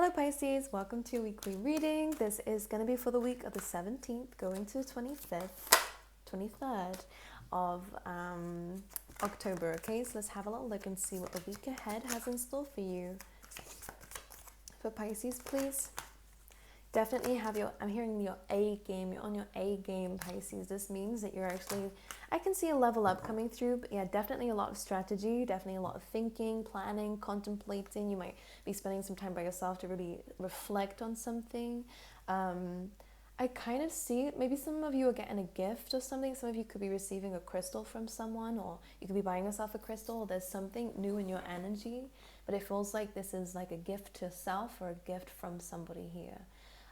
Hello Pisces, welcome to your weekly reading. This is going to be for the week of the 17th going to the 23rd of October. Okay, so let's have a little look and see what the week ahead has in store for you. For Pisces, please. Definitely have I'm hearing your A game. You're on your A game, Pisces. This means that you're actually, I can see a level up coming through, but yeah, definitely a lot of strategy, definitely a lot of thinking, planning, contemplating. You might be spending some time by yourself to really reflect on something. I kind of see, maybe some of you are getting a gift or something. Some of you could be receiving a crystal from someone, or you could be buying yourself a crystal. There's something new in your energy, but it feels like this is like a gift to self or a gift from somebody here.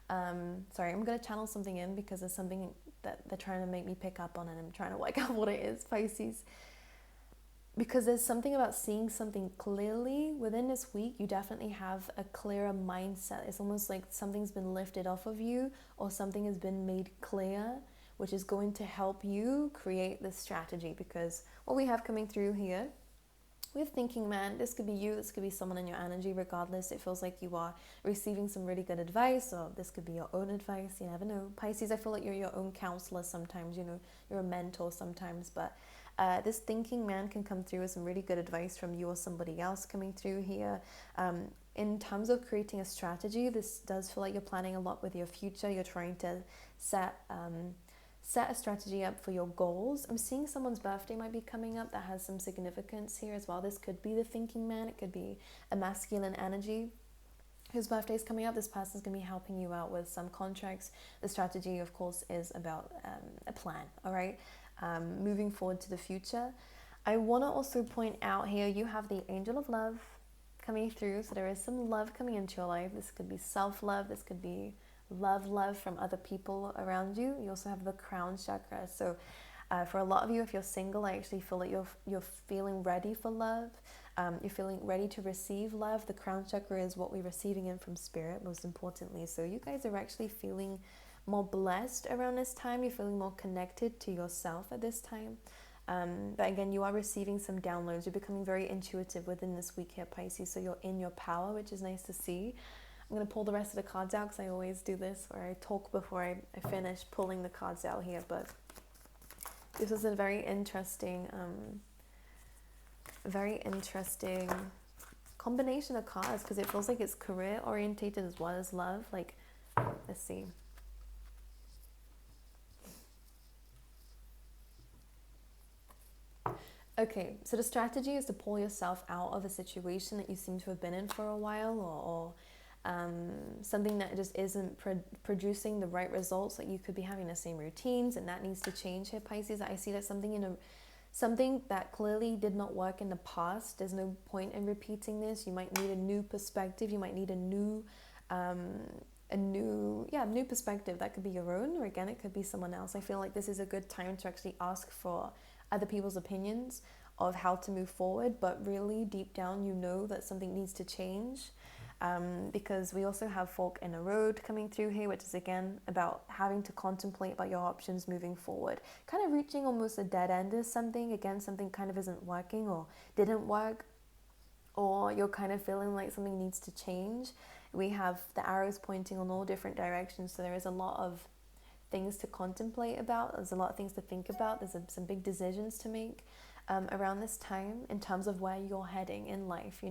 Sorry, I'm going to channel something in because there's something that they're trying to make me pick up on, and I'm trying to work out what it is, Pisces. Because there's something about seeing something clearly within this week. You definitely have a clearer mindset. It's almost like something's been lifted off of you, or something has been made clear, which is going to help you create this strategy. Because what we have coming through here with thinking man, this could be you, this could be someone in your energy. Regardless, it feels like you are receiving some really good advice, or this could be your own advice. You never know, Pisces. I feel like you're your own counselor sometimes, you're a mentor sometimes. But this thinking man can come through with some really good advice from you or somebody else coming through here. In terms of creating a strategy, this does feel like you're planning a lot with your future. You're trying to set a strategy up for your goals. I'm seeing someone's birthday might be coming up that has some significance here as well. This could be the thinking man. It could be a masculine energy whose birthday is coming up. This person's going to be helping you out with some contracts. The strategy, of course, is about a plan, all right? Moving forward to the future. I want to also point out here, you have the angel of love coming through. So there is some love coming into your life. This could be self-love. This could be love from other people around you. You also have the crown chakra. So for a lot of you, if you're single, I actually feel like you're feeling ready for love. You're feeling ready to receive love. The crown chakra is what we're receiving in from spirit, most importantly. So you guys are actually feeling more blessed around this time. You're feeling more connected to yourself at this time. But again, you are receiving some downloads. You're becoming very intuitive within this week here, Pisces. So you're in your power, which is nice to see. I'm going to pull the rest of the cards out because I always do this, or I talk before I finish pulling the cards out here. But this is a very interesting combination of cards, because it feels like it's career orientated as well as love. Like, let's see. Okay, so the strategy is to pull yourself out of a situation that you seem to have been in for a while, or something that just isn't producing the right results. Like you could be having the same routines, and that needs to change here, Pisces. I see that something that clearly did not work in the past. There's no point in repeating this. You might need a new perspective. You might need a new perspective. That could be your own, or again, it could be someone else. I feel like this is a good time to actually ask for other people's opinions of how to move forward, but really deep down, you know that something needs to change. Because we also have fork in the road coming through here, which is again about having to contemplate about your options moving forward, kind of reaching almost a dead end or something. Again, something kind of isn't working or didn't work, or you're kind of feeling like something needs to change. We have the arrows pointing on all different directions, so there is a lot of things to contemplate about. There's a lot of things to think about. There's some big decisions to make around this time in terms of where you're heading in life,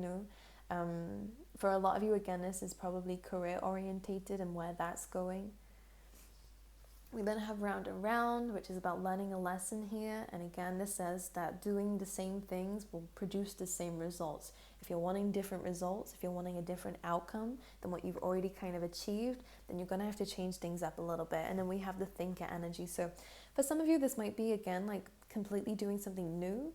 For a lot of you, again, this is probably career orientated and where that's going. We then have round and round, which is about learning a lesson here. And again, this says that doing the same things will produce the same results. If you're wanting different results, if you're wanting a different outcome than what you've already kind of achieved, then you're going to have to change things up a little bit. And then we have the thinker energy. So for some of you, this might be, again, like completely doing something new.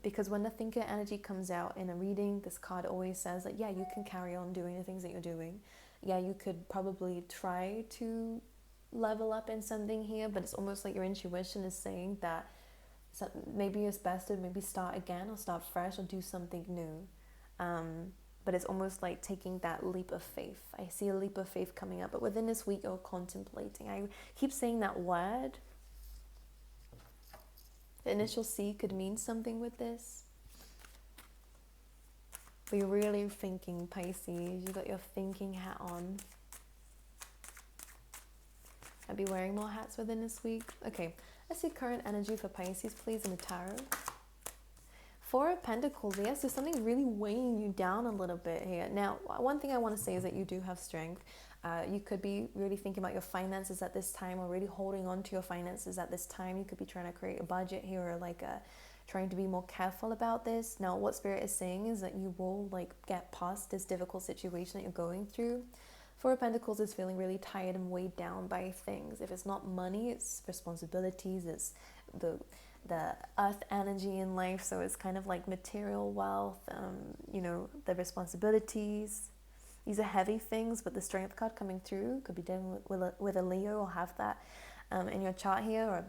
Because when the thinker energy comes out in a reading, this card always says that, yeah, you can carry on doing the things that you're doing. Yeah, you could probably try to level up in something here, but it's almost like your intuition is saying that maybe it's best to maybe start again or start fresh or do something new. But it's almost like taking that leap of faith. I see a leap of faith coming up, but within this week you're contemplating. I keep saying that word. The initial C could mean something with this. But you're really thinking, Pisces. You got your thinking hat on. I'd be wearing more hats within this week. Okay, let's see current energy for Pisces, please, in the tarot. Four of Pentacles, yes, there's something really weighing you down a little bit here. Now, one thing I want to say is that you do have strength. You could be really thinking about your finances at this time, or really holding on to your finances at this time. You could be trying to create a budget here, or like trying to be more careful about this. Now, what Spirit is saying is that you will like get past this difficult situation that you're going through. Four of Pentacles is feeling really tired and weighed down by things. If it's not money, it's responsibilities, it's the earth energy in life. So it's kind of like material wealth, you know, the responsibilities. These are heavy things, but the Strength card coming through could be dealing with a Leo, or have that in your chart here. Or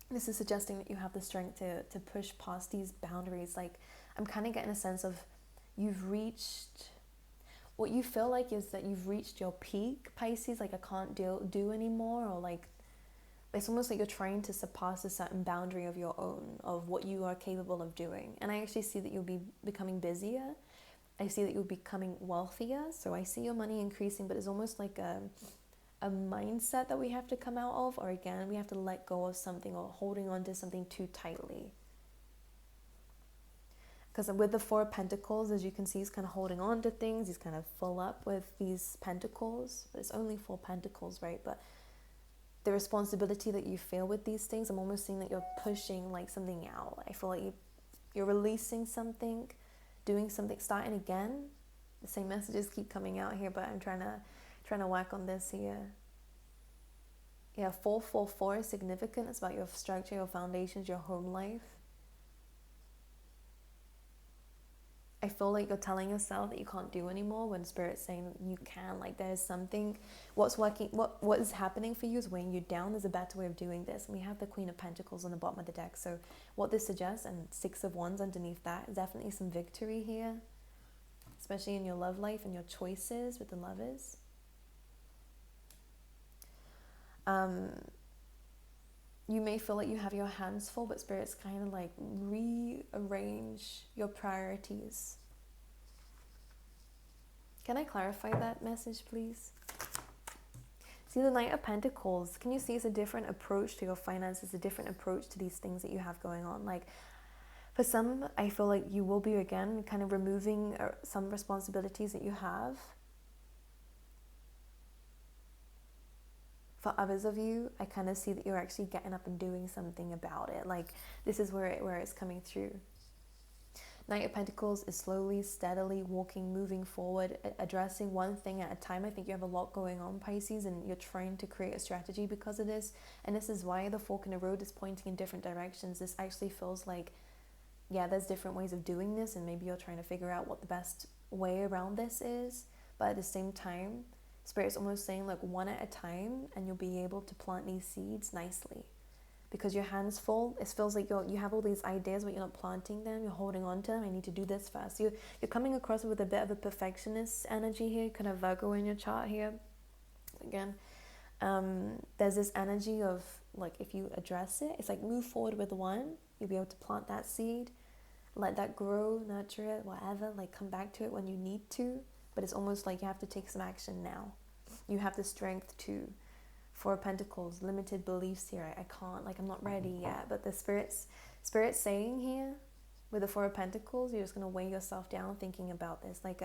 this is suggesting that you have the strength to push past these boundaries. Like, I'm kind of getting a sense of you've reached, what you feel like is that you've reached your peak, Pisces. Like, I can't do anymore, or like, it's almost like you're trying to surpass a certain boundary of your own, of what you are capable of doing. And I actually see that you'll be becoming busier. I see that you'll be becoming wealthier. So I see your money increasing, but it's almost like a mindset that we have to come out of, or again, we have to let go of something, or holding on to something too tightly. Because with the Four of Pentacles, as you can see, he's kind of holding on to things. He's kind of full up with these pentacles. But it's only 4 pentacles, right? But the responsibility that you feel with these things, I'm almost seeing that you're pushing like something out. I feel like you're releasing something, doing something, starting again. The same messages keep coming out here, but I'm trying to whack on this here. Yeah, 444 is significant. It's about your structure, your foundations, your home life. I feel like you're telling yourself that you can't do anymore, when Spirit's saying that you can. Like, there's something, what's working, what is happening for you is weighing you down. There's a better way of doing this. And we have the Queen of Pentacles on the bottom of the deck. So what this suggests, and 6 of Wands underneath that, is definitely some victory here, especially in your love life and your choices with the Lovers. You may feel like you have your hands full, but Spirit's kind of like rearrange your priorities. Can I clarify that message, please? See, the Knight of Pentacles, can you see it's a different approach to your finances, a different approach to these things that you have going on? Like, for some, I feel like you will be, again, kind of removing some responsibilities that you have. For others of you, I kind of see that you're actually getting up and doing something about it. Like, this is where it's coming through. Knight of Pentacles is slowly, steadily walking, moving forward, addressing one thing at a time. I think you have a lot going on, Pisces, and you're trying to create a strategy because of this. And this is why the fork in the road is pointing in different directions. This actually feels like, yeah, there's different ways of doing this, and maybe you're trying to figure out what the best way around this is. But at the same time, Spirit's almost saying, like, one at a time, and you'll be able to plant these seeds nicely. Because your hands full, it feels like you have all these ideas, but you're not planting them, you're holding on to them. I need to do this first. You're coming across with a bit of a perfectionist energy here, kind of Virgo in your chart here. Again, there's this energy of, like, if you address it, it's like move forward with one, you'll be able to plant that seed, let that grow, nurture it, whatever, like come back to it when you need to. But it's almost like you have to take some action now. You have the strength to. Four of Pentacles, limited beliefs here. I can't, like, I'm not ready yet. But the Spirit's saying here, with the Four of Pentacles, you're just going to weigh yourself down thinking about this. Like,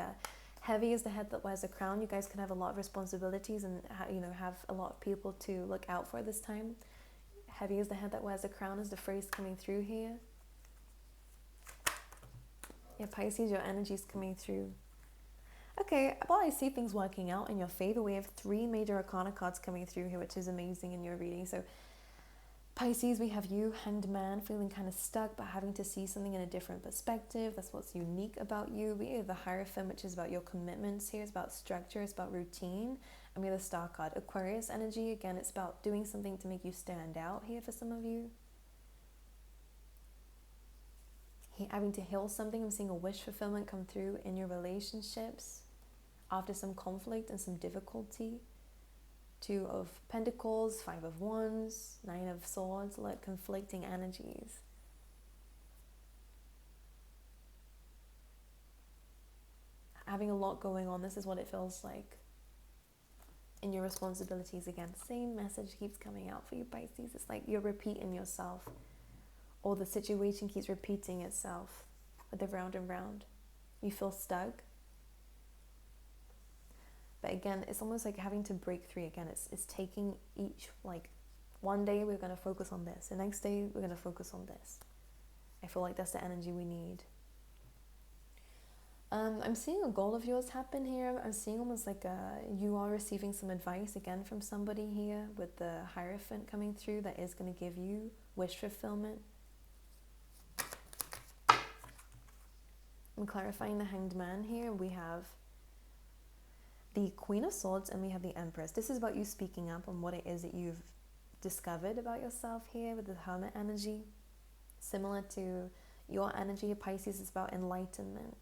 heavy is the head that wears a crown. You guys can have a lot of responsibilities and, you know, have a lot of people to look out for this time. Heavy is the head that wears a crown is the phrase coming through here. Yeah, Pisces, your energy is coming through. Okay, well, I see things working out in your favor. We have 3 major arcana cards coming through here, which is amazing in your reading. So, Pisces, we have you, Hanged Man, feeling kind of stuck, but having to see something in a different perspective. That's what's unique about you. We have the Hierophant, which is about your commitments here. It's about structure. It's about routine. And we have the Star card, Aquarius energy. Again, it's about doing something to make you stand out here for some of you. Having to heal something. I'm seeing a wish fulfillment come through in your relationships after some conflict and some difficulty. 2 of Pentacles, 5 of Wands, 9 of Swords, like conflicting energies. having a lot going on. This is what it feels like. In your responsibilities again. Same message keeps coming out for you, Pisces. It's like you're repeating yourself, or the situation keeps repeating itself with the round and round. You feel stuck. But again, it's almost like having to break free again. It's taking each, like, one day we're going to focus on this. The next day we're going to focus on this. I feel like that's the energy we need. I'm seeing a goal of yours happen here. I'm seeing almost like you are receiving some advice again from somebody here with the Hierophant coming through that is going to give you wish fulfillment. I'm clarifying the Hanged Man here. We have the Queen of Swords and we have the Empress. This is about you speaking up on what it is that you've discovered about yourself here with the Hermit energy. Similar to your energy, Pisces, is about enlightenment.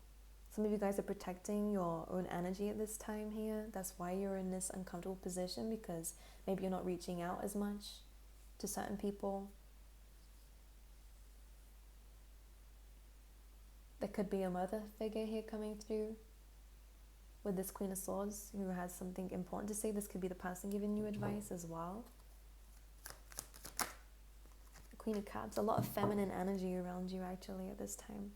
Some of you guys are protecting your own energy at this time here. That's why you're in this uncomfortable position, because maybe you're not reaching out as much to certain people. There could be a mother figure here coming through with this Queen of Swords who has something important to say. This could be the person giving you advice as well. The Queen of Cups, a lot of feminine energy around you actually at this time.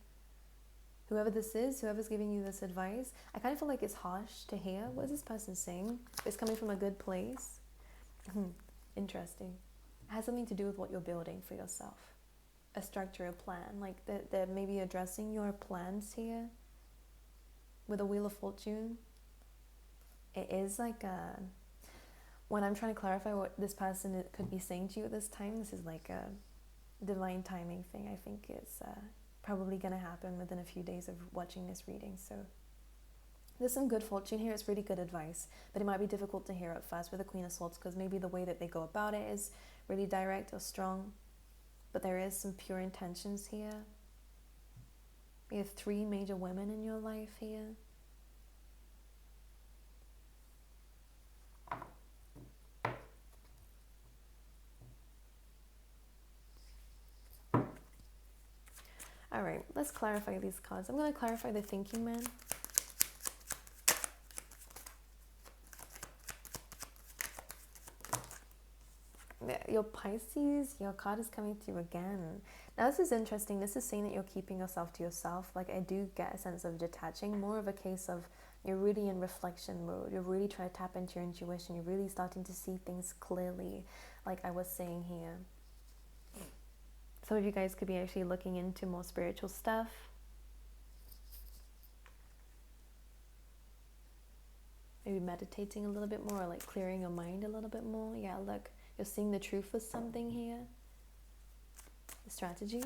Whoever this is, whoever's giving you this advice, I kind of feel like it's harsh to hear. What is this person saying? It's coming from a good place. Interesting. It has something to do with what you're building for yourself. A structure, a plan. Like they're maybe addressing your plans here with a Wheel of Fortune. It is like when I'm trying to clarify what this person could be saying to you at this time, this is like a divine timing thing. I think it's probably going to happen within a few days of watching this reading. So there's some good fortune here. It's really good advice, but it might be difficult to hear at first with the Queen of Swords because maybe the way that they go about it is really direct or strong, but there is some pure intentions here. You have 3 major women in your life here. All right, let's clarify these cards. I'm going to clarify the Thinking Man. Your Pisces, your card is coming through again. Now this is interesting. This is saying that you're keeping yourself to yourself. Like I do get a sense of detaching, more of a case of you're really in reflection mode. You're really trying to tap into your intuition. You're really starting to see things clearly, like I was saying here. Some of you guys could be actually looking into more spiritual stuff. Maybe meditating a little bit more, or like clearing your mind a little bit more. Yeah, look, you're seeing the truth with something here. The strategy.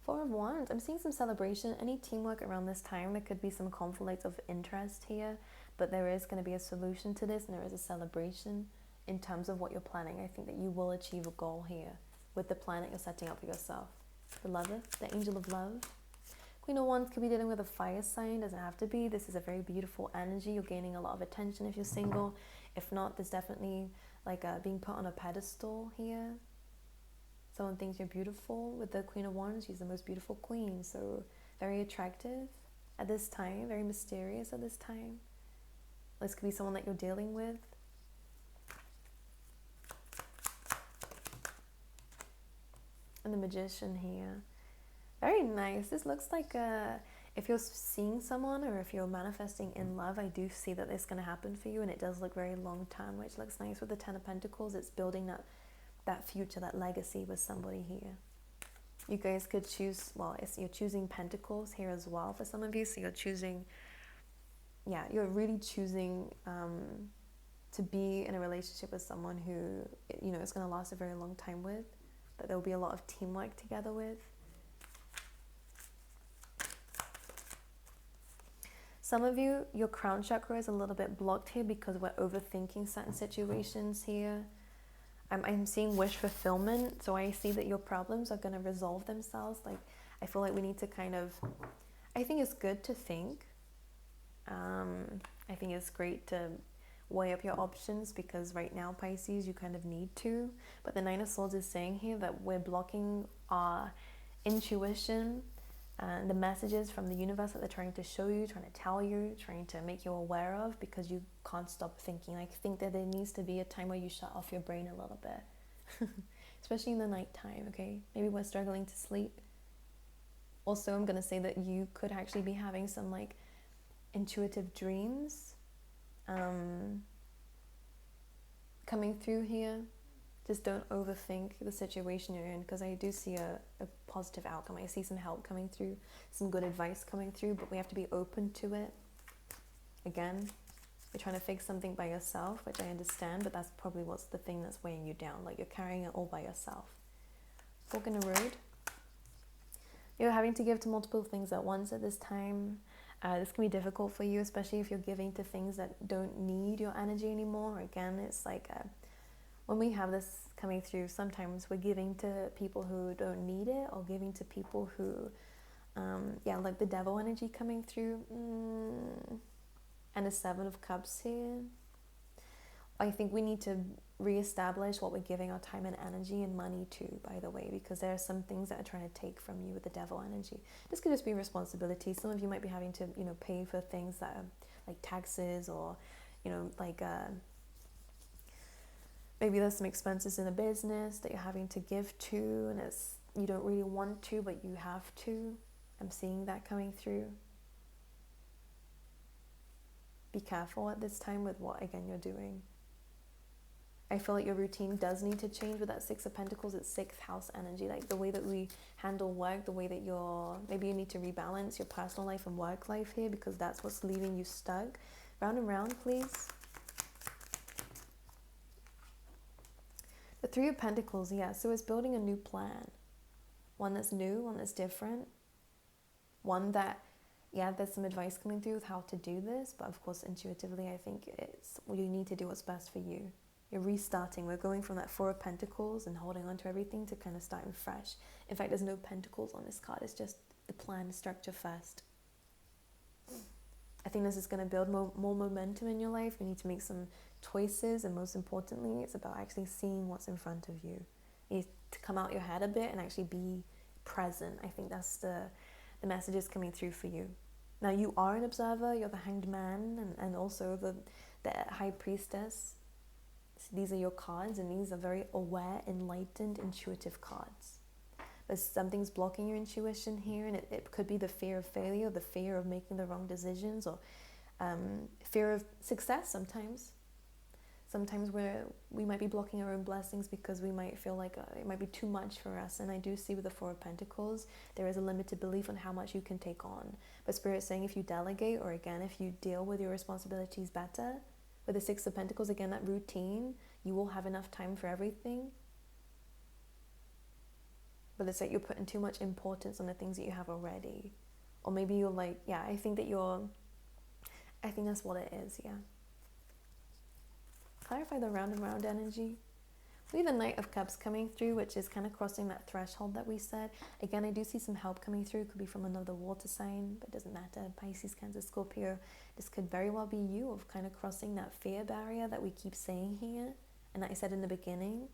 4 of Wands. I'm seeing some celebration. Any teamwork around this time. There could be some conflict of interest here, but there is going to be a solution to this, and there is a celebration in terms of what you're planning. I think that you will achieve a goal here with the plan that you're setting up for yourself. The Lover, the Angel of Love. Queen of Wands could be dealing with a fire sign. Doesn't have to be. This is a very beautiful energy. You're gaining a lot of attention if you're single. If not, there's definitely like being put on a pedestal here. Someone thinks you're beautiful. With the Queen of Wands, she's the most beautiful queen. So very attractive at this time. Very mysterious at this time. This could be someone that you're dealing with. And the Magician here. Very nice. This looks like if you're seeing someone or if you're manifesting in love, I do see that it's going to happen for you, and it does look very long term, which looks nice with the 10 of Pentacles. It's building that future, that legacy with somebody here. You guys could choose, well, you're choosing Pentacles here as well for some of you. So you're choosing, yeah, you're really choosing to be in a relationship with someone who, you know, is going to last a very long time with, that there will be a lot of teamwork together with. Some of you, your crown chakra is a little bit blocked here because we're overthinking certain situations here. I'm seeing wish fulfillment, so I see that your problems are going to resolve themselves. Like, I feel like we need to kind of, I think it's good to think. I think it's great to weigh up your options because right now, Pisces, you kind of need to. But the 9 of Swords is saying here that we're blocking our intuition the messages from the universe that they're trying to show you, trying to tell you, trying to make you aware of, because you can't stop thinking. I think that there needs to be a time where you shut off your brain a little bit, especially in the nighttime, okay? Maybe we're struggling to sleep. Also, I'm going to say that you could actually be having some like intuitive dreams coming through here. Just don't overthink the situation you're in, because I do see a positive outcome. I see some help coming through, some good advice coming through, but we have to be open to it. Again, you're trying to fix something by yourself, which I understand, but that's probably what's the thing that's weighing you down. Like, you're carrying it all by yourself. Fork in the road. You're having to give to multiple things at once at this time. This can be difficult for you, especially if you're giving to things that don't need your energy anymore. Again, it's like when we have this coming through, sometimes we're giving to people who don't need it, or giving to people who, like the devil energy coming through. And the Seven of Cups here. I think we need to reestablish what we're giving our time and energy and money to, by the way, because there are some things that are trying to take from you with the devil energy. This could just be responsibility. Some of you might be having to, pay for things that are like taxes, or, maybe there's some expenses in a business that you're having to give to, and you don't really want to, but you have to. I'm seeing that coming through. Be careful at this time with what, again, you're doing. I feel like your routine does need to change with that Six of Pentacles. It's 6th house energy, like the way that we handle work, the way that maybe you need to rebalance your personal life and work life here, because that's what's leaving you stuck. Round and round, please. The Three of Pentacles, yeah, so it's building a new plan. One that's new, one that's different. One that, there's some advice coming through with how to do this, but of course, intuitively, I think you need to do what's best for you. You're restarting. We're going from that Four of Pentacles and holding on to everything to kind of starting fresh. In fact, there's no pentacles on this card. It's just the plan, structure first. I think this is going to build more momentum in your life. You need to make some choices, and most importantly, it's about actually seeing what's in front of you. You need to come out your head a bit and actually be present. I think that's the messages coming through for you. Now, you are an observer. You're the Hanged Man and also the High Priestess. So these are your cards, and these are very aware, enlightened, intuitive cards. But something's blocking your intuition here, and it could be the fear of failure, the fear of making the wrong decisions, or fear of success sometimes. Sometimes we might be blocking our own blessings because we might feel like it might be too much for us. And I do see with the Four of Pentacles, there is a limited belief on how much you can take on. But Spirit's saying if you delegate, or again, if you deal with your responsibilities better, with the Six of Pentacles, again, that routine, you will have enough time for everything. But it's like you're putting too much importance on the things that you have already. Or maybe you're like, I think that's what it is, Clarify the round and round energy. We have the Knight of Cups coming through, which is kind of crossing that threshold that we said. Again, I do see some help coming through. It could be from another water sign, but it doesn't matter. Pisces, Cancer, Scorpio. This could very well be you, of kind of crossing that fear barrier that we keep saying here, and that I said in the beginning.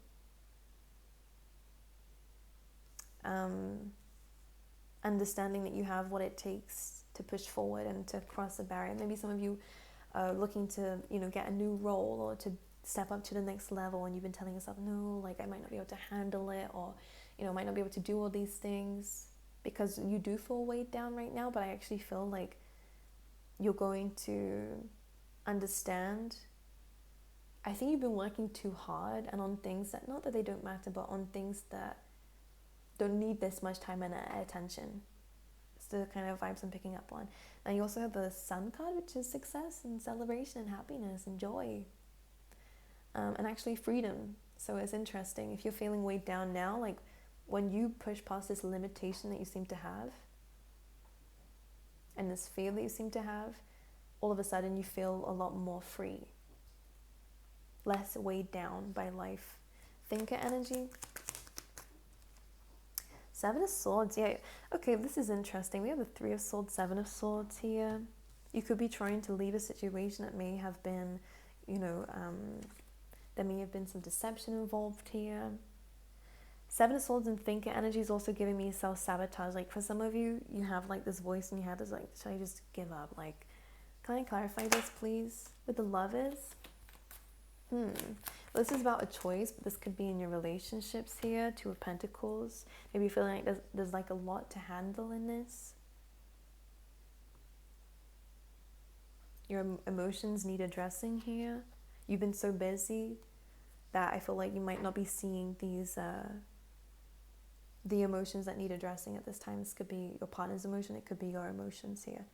Understanding that you have what it takes to push forward and to cross a barrier. Maybe some of you are looking to, get a new role, or to step up to the next level, and you've been telling yourself, no, like I might not be able to handle it, or might not be able to do all these things, because you do feel weighed down right now. But I actually feel like you're going to understand. I think you've been working too hard, and on things that, not that they don't matter, but on things that don't need this much time and attention. It's the kind of vibes I'm picking up on. And you also have the Sun card, which is success and celebration and happiness and joy. And actually freedom. So it's interesting. If you're feeling weighed down now, like when you push past this limitation that you seem to have, and this fear that you seem to have, all of a sudden you feel a lot more free. Less weighed down by life. Thinker energy. Seven of Swords, okay, this is interesting. We have the Three of Swords, Seven of Swords here. You could be trying to leave a situation that may have been, there may have been some deception involved here. Seven of Swords and thinker energy is also giving me self-sabotage. Like for some of you, you have like this voice in your head that's like, should I just give up? Like, can I clarify this, please? With the Lovers? Well, this is about a choice, but this could be in your relationships here. Two of Pentacles. Maybe you feel like there's like a lot to handle in this. Your emotions need addressing here. You've been so busy that I feel like you might not be seeing these the emotions that need addressing at this time. This could be your partner's emotion, it could be your emotions here.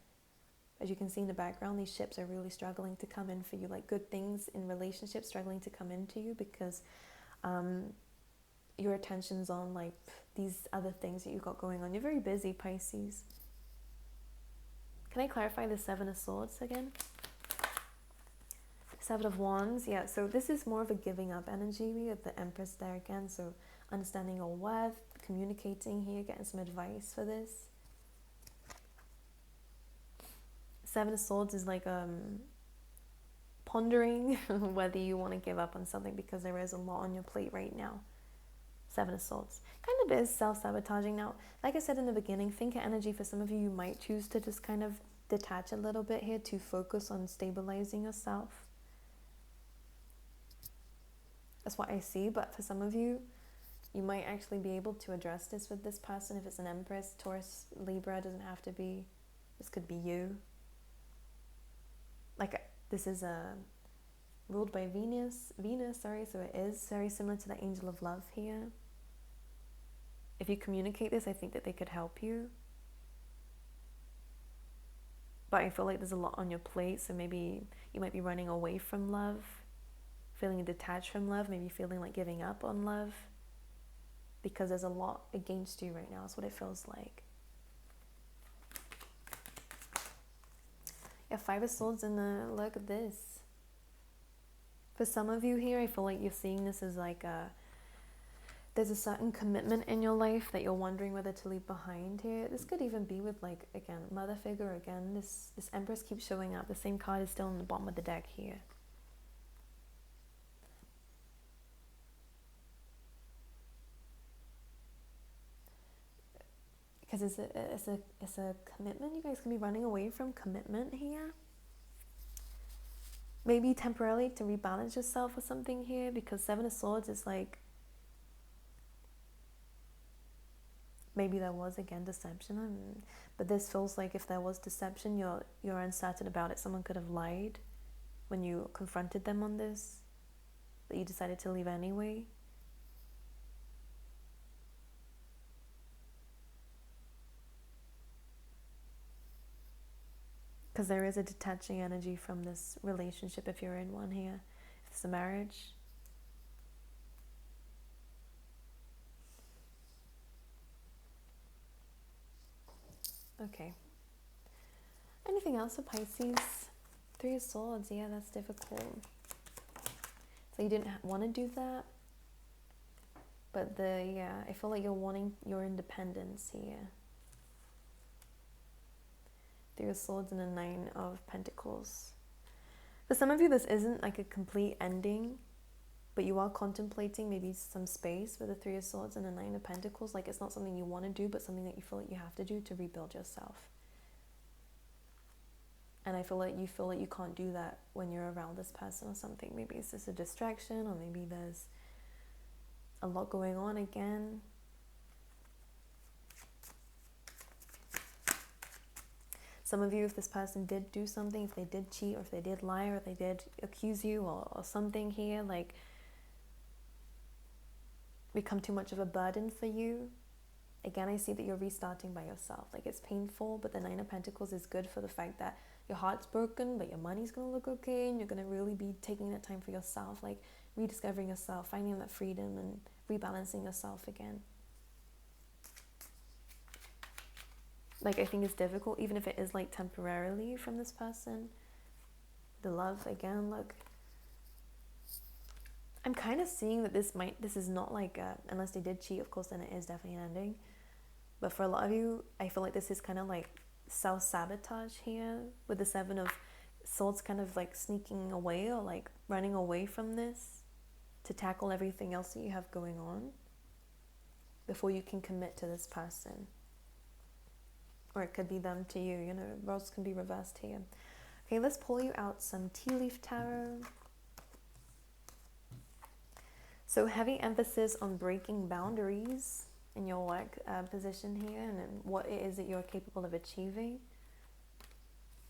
As you can see in the background, these ships are really struggling to come in for you, like good things in relationships struggling to come into you because your attention's on like these other things that you've got going on. You're very busy, Pisces. Can I clarify the Seven of Swords again? Seven of Wands, yeah, so this is more of a giving up energy. We have the Empress there again, so understanding your worth, communicating here, getting some advice for this. Seven of Swords is like pondering whether you want to give up on something because there is a lot on your plate right now. Seven of Swords. Kind of is self-sabotaging. Now, like I said in the beginning, thinker energy, for some of you, you might choose to just kind of detach a little bit here to focus on stabilizing yourself. That's what I see, but for some of you, you might actually be able to address this with this person. If it's an Empress, Taurus, Libra, doesn't have to be. This could be you. Like, this is ruled by Venus, so it is very similar to the Angel of Love here. If you communicate this, I think that they could help you. But I feel like there's a lot on your plate, so maybe you might be running away from love, feeling detached from love, maybe feeling like giving up on love, because there's a lot against you right now. That's what it feels like. Yeah, Five of Swords, and look at this. For some of you here, I feel like you're seeing this as like there's a certain commitment in your life that you're wondering whether to leave behind here. This could even be with, like, again, mother figure. Again, this Empress keeps showing up. The same card is still in the bottom of the deck here. Because it's a commitment. You guys can be running away from commitment here. Maybe temporarily to rebalance yourself or something here, because Seven of Swords is like, maybe there was, again, deception. But this feels like if there was deception, you're uncertain about it. Someone could have lied when you confronted them on this, but you decided to leave anyway. Because there is a detaching energy from this relationship if you're in one here. If it's a marriage. Okay. Anything else for Pisces? Three of Swords. Yeah, that's difficult. So you didn't want to do that. But I feel like you're wanting your independence here. Three of Swords and a Nine of Pentacles. For some of you, this isn't like a complete ending, but you are contemplating maybe some space with the Three of Swords and a Nine of Pentacles. Like, it's not something you want to do, but something that you feel like you have to do to rebuild yourself. And I feel like you can't do that when you're around this person or something. Maybe it's just a distraction, or maybe there's a lot going on again. Some of you, if this person did do something, if they did cheat, or if they did lie, or if they did accuse you or something here, like, become too much of a burden for you. Again, I see that you're restarting by yourself. Like, it's painful, but the Nine of Pentacles is good for the fact that your heart's broken, but your money's going to look okay, and you're going to really be taking that time for yourself, like rediscovering yourself, finding that freedom and rebalancing yourself again. Like, I think it's difficult, even if it is like temporarily from this person. The love, again, look. I'm kind of seeing that this is not like, unless they did cheat, of course, then it is definitely an ending. But for a lot of you, I feel like this is kind of like self-sabotage here, with the Seven of Swords kind of like sneaking away, or like running away from this to tackle everything else that you have going on. before you can commit to this person. Or it could be them to you, you know, roles can be reversed here. Okay, let's pull you out some tea leaf tarot. So heavy emphasis on breaking boundaries in your work position here, and what it is that you're capable of achieving.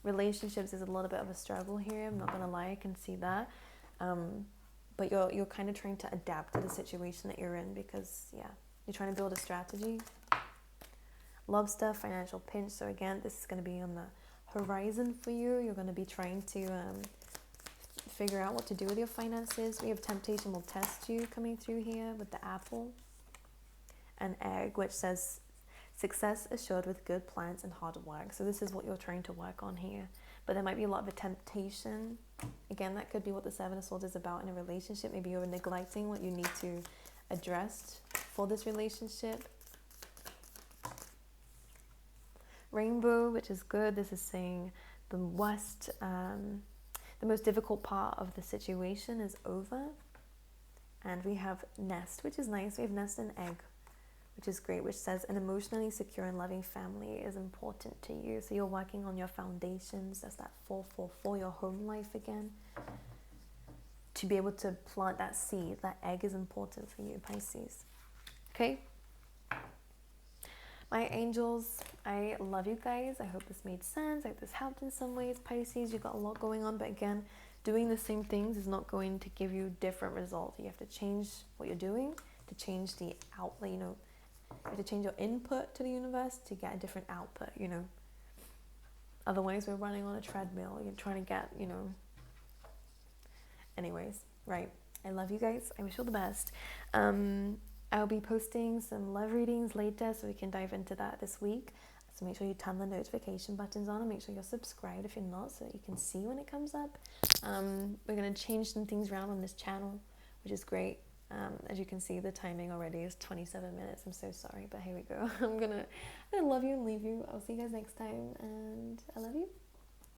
Relationships is a little bit of a struggle here, I'm not gonna lie, I can see that. But you're kind of trying to adapt to the situation that you're in, because yeah, you're trying to build a strategy. Love stuff, financial pinch. So again, this is going to be on the horizon for you. You're going to be trying to figure out what to do with your finances. We have temptation will test you coming through here with the apple and egg, which says success assured with good plans and hard work. So this is what you're trying to work on here. But there might be a lot of a temptation. Again, that could be what the Seven of Swords is about in a relationship. Maybe you're neglecting what you need to address for this relationship. Rainbow, which is good. This is saying the worst, the most difficult part of the situation is over. And we have nest, which is nice. We have nest and egg, which is great, which says an emotionally secure and loving family is important to you. So you're working on your foundations. That's that 444, your home life again. To be able to plant that seed, that egg is important for you, Pisces. Okay? My angels, I love you guys. I hope this made sense. I hope this helped in some ways. Pisces, you've got a lot going on, but again, doing the same things is not going to give you different results. You have to change what you're doing to change the outlet, you know. You have to change your input to the universe to get a different output, you know. Otherwise, we're running on a treadmill. You're trying to get, you know. Anyways, right. I love you guys. I wish you all the best. I'll be posting some love readings later, so we can dive into that this week. So make sure you turn the notification buttons on and make sure you're subscribed if you're not, so that you can see when it comes up. We're going to change some things around on this channel, which is great. As you can see, the timing already is 27 minutes. I'm so sorry, but here we go. I'm gonna love you and leave you. I'll see you guys next time, and I love you.